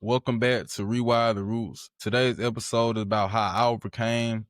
Welcome back to Rewire the Roots. Today's episode is about how I overcame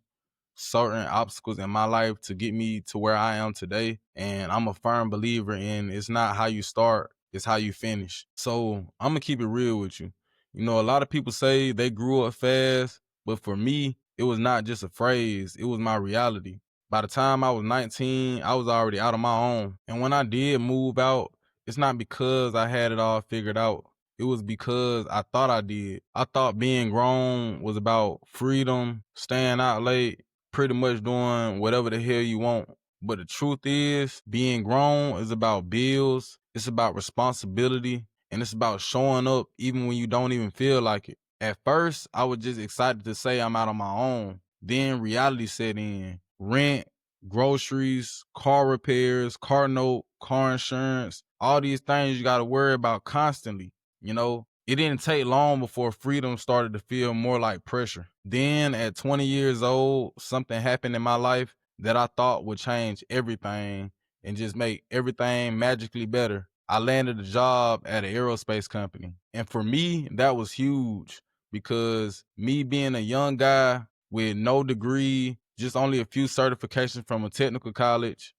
certain obstacles in my life to get me to where I am today. And I'm a firm believer in it's not how you start, it's how you finish. So I'm gonna keep it real with you. You know, a lot of people say they grew up fast, but for me, it was not just a phrase, it was my reality. By the time I was 19, I was already out on my own. And when I did move out, it's not because I had it all figured out. It was because I thought I did. I thought being grown was about freedom, staying out late, pretty much doing whatever the hell you want. But the truth is, being grown is about bills, it's about responsibility, and it's about showing up even when you don't even feel like it. At first, I was just excited to say I'm out on my own. Then reality set in. Rent, groceries, car repairs, car note, car insurance, all these things you got to worry about constantly. You know, it didn't take long before freedom started to feel more like pressure. Then at 20 years old, something happened in my life that I thought would change everything and just make everything magically better. I landed a job at an aerospace company. And for me, that was huge because me being a young guy with no degree, just only a few certifications from a technical college,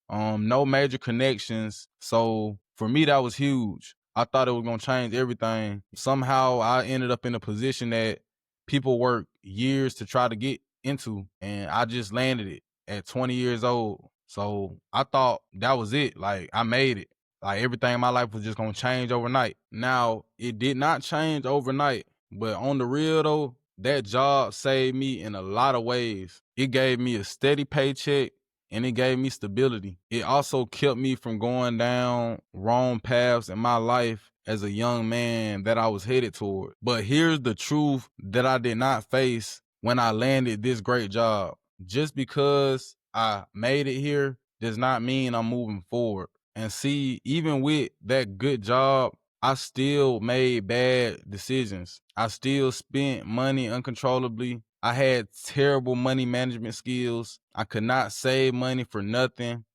no major connections. So for me, that was huge. I thought it was gonna change everything. Somehow I ended up in a position that people work years to try to get into, and I just landed it at 20 years old. So I thought that was it. Like I made it. Like everything in my life was just gonna change overnight. Now it did not change overnight, but on the real though, that job saved me in a lot of ways. It gave me a steady paycheck and it gave me stability. It also kept me from going down wrong paths in my life as a young man that I was headed toward. But here's the truth that I did not face when I landed this great job. Just because I made it here does not mean I'm moving forward. And see, even with that good job, I still made bad decisions. I still spent money uncontrollably. I had terrible money management skills. I could not save money for nothing.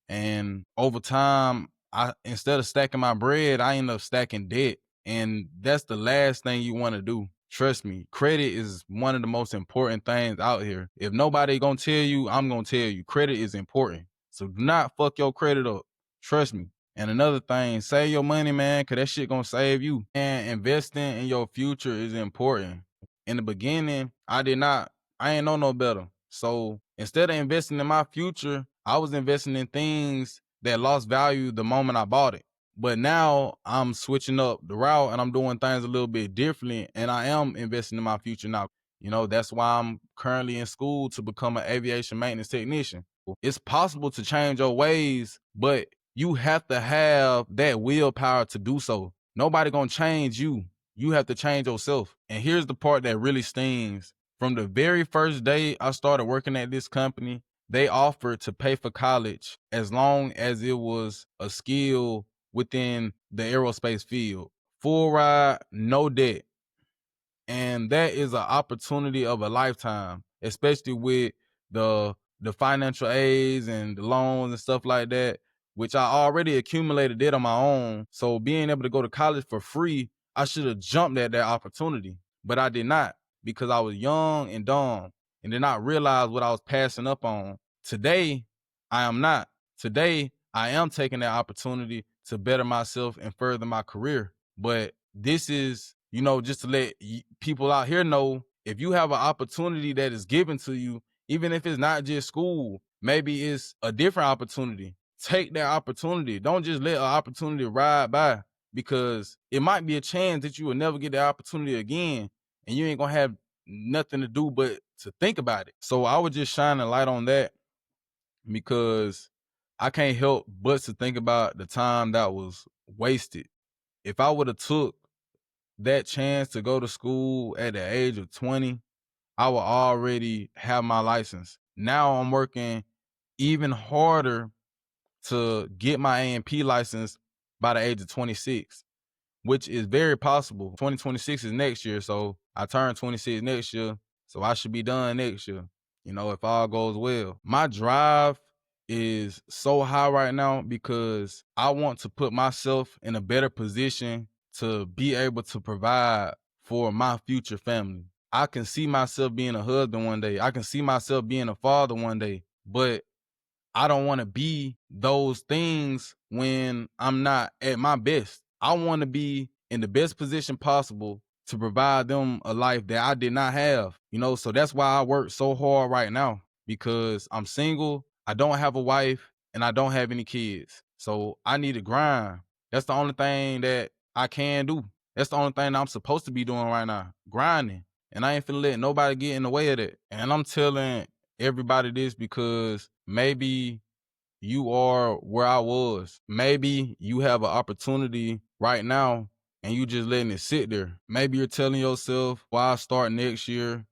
And over time, I instead of stacking my bread, I ended up stacking debt. And that's the last thing you want to do. Trust me, credit is one of the most important things out here. If nobody gonna tell you, I'm gonna tell you. Credit is important. So do not fuck your credit up. Trust me. And another thing, save your money, man, cause that shit gonna save you. And investing in your future is important. In the beginning, I ain't know no better. So instead of investing in my future, I was investing in things that lost value the moment I bought it. But now I'm switching up the route and I'm doing things a little bit differently. And I am investing in my future now. You know, that's why I'm currently in school to become an aviation maintenance technician. It's possible to change your ways, but you have to have that willpower to do so. Nobody gonna change you. You have to change yourself. And here's the part that really stings. From the very first day I started working at this company, they offered to pay for college as long as it was a skill within the aerospace field. Full ride, no debt. And that is an opportunity of a lifetime, especially with the financial aids and the loans and stuff like that, which I already accumulated debt on my own. So being able to go to college for free, I should have jumped at that opportunity, but I did not because I was young and dumb and did not realize what I was passing up on. Today, I am not. Today, I am taking that opportunity to better myself and further my career. But this is, you know, just to let people out here know, if you have an opportunity that is given to you, even if it's not just school, maybe it's a different opportunity. Take that opportunity. Don't just let an opportunity ride by because it might be a chance that you will never get the opportunity again and you ain't gonna have nothing to do but to think about it. So I would just shine a light on that because I can't help but to think about the time that was wasted. If I would have took that chance to go to school at the age of 20, I would already have my license. Now I'm working even harder to get my A&P license by the age of 26, which is very possible. 2026 is next year, so I turn 26 next year, so I should be done next year, you know, if all goes well. My drive is so high right now because I want to put myself in a better position to be able to provide for my future family. I can see myself being a husband one day. I can see myself being a father one day, but I don't want to be those things when I'm not at my best. I want to be in the best position possible to provide them a life that I did not have, so that's why I work so hard right now, because I'm single, I don't have a wife, and I don't have any kids. So I need to grind. That's the only thing that I can do. That's the only thing I'm supposed to be doing right now, grinding. And I ain't finna let nobody get in the way of that. And I'm telling everybody this because maybe you are where I was. Maybe you have an opportunity right now and you just letting it sit there. Maybe you're telling yourself, well, I'll start next year,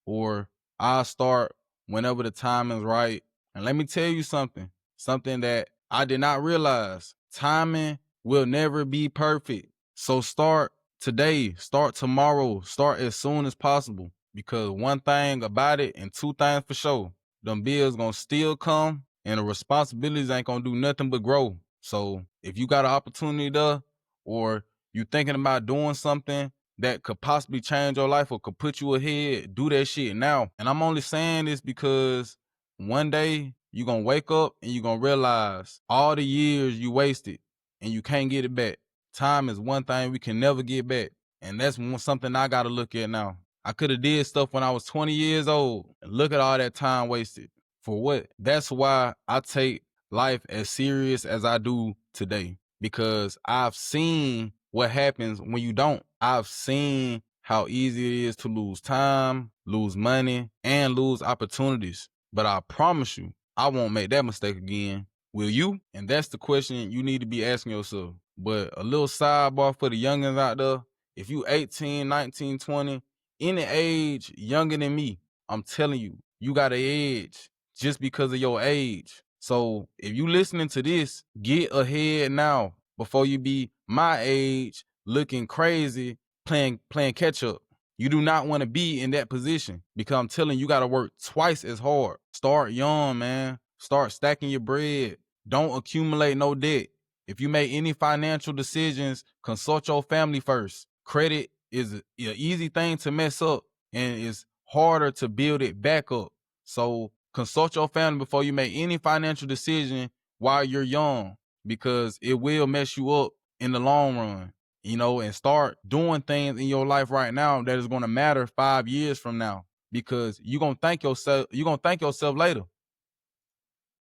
or I'll start whenever the time is right. And let me tell you something that I did not realize. Timing will never be perfect. So start today, start tomorrow, start as soon as possible. Because one thing about it and two things for sure, them bills gonna still come and the responsibilities ain't gonna do nothing but grow. So if you got an opportunity there, or you thinking about doing something that could possibly change your life or could put you ahead, do that shit now. And I'm only saying this because one day you're gonna wake up and you're gonna realize all the years you wasted and you can't get it back. Time is one thing we can never get back. And that's something I gotta look at now. I could have did stuff when I was 20 years old. And look at all that time wasted. For what? That's why I take life as serious as I do today, because I've seen what happens when you don't. I've seen how easy it is to lose time, lose money, and lose opportunities. But I promise you, I won't make that mistake again. Will you? And that's the question you need to be asking yourself. But a little sidebar for the youngins out there. If you 18, 19, 20, any age younger than me, I'm telling you, you got an edge just because of your age. So if you listening to this, get ahead now before you be my age looking crazy playing catch up. You do not want to be in that position, because I'm telling you, you got to work twice as hard. Start young, man. Start stacking your bread. Don't accumulate no debt. If you make any financial decisions, consult your family first. Credit is an easy thing to mess up, and it's harder to build it back up. So consult your family before you make any financial decision while you're young, because it will mess you up in the long run, and start doing things in your life right now that is going to matter 5 years from now, because you're going to thank yourself later.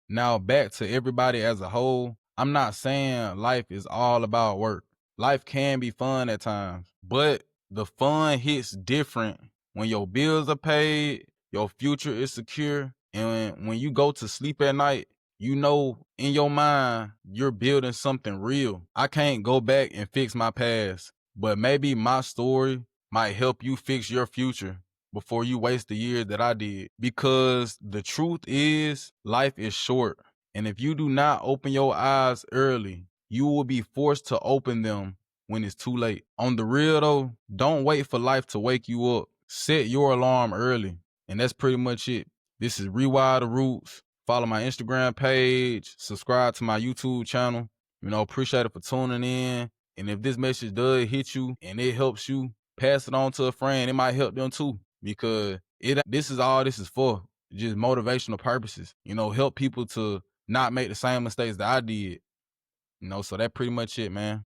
Now, back to everybody as a whole, I'm not saying life is all about work. Life can be fun at times, but the fun hits different when your bills are paid, your future is secure, and when you go to sleep at night, you know in your mind you're building something real. I can't go back and fix my past, but maybe my story might help you fix your future before you waste the years that I did. Because the truth is, life is short. And if you do not open your eyes early, you will be forced to open them when it's too late. On the real though, don't wait for life to wake you up. Set your alarm early. And that's pretty much it. This is Rewire the Roots. Follow my Instagram page, subscribe to my YouTube channel. Appreciate it for tuning in. And if this message does hit you and it helps you, pass it on to a friend. It might help them too, because this is all this is for. Just motivational purposes. Help people to not make the same mistakes that I did. So that pretty much it, man.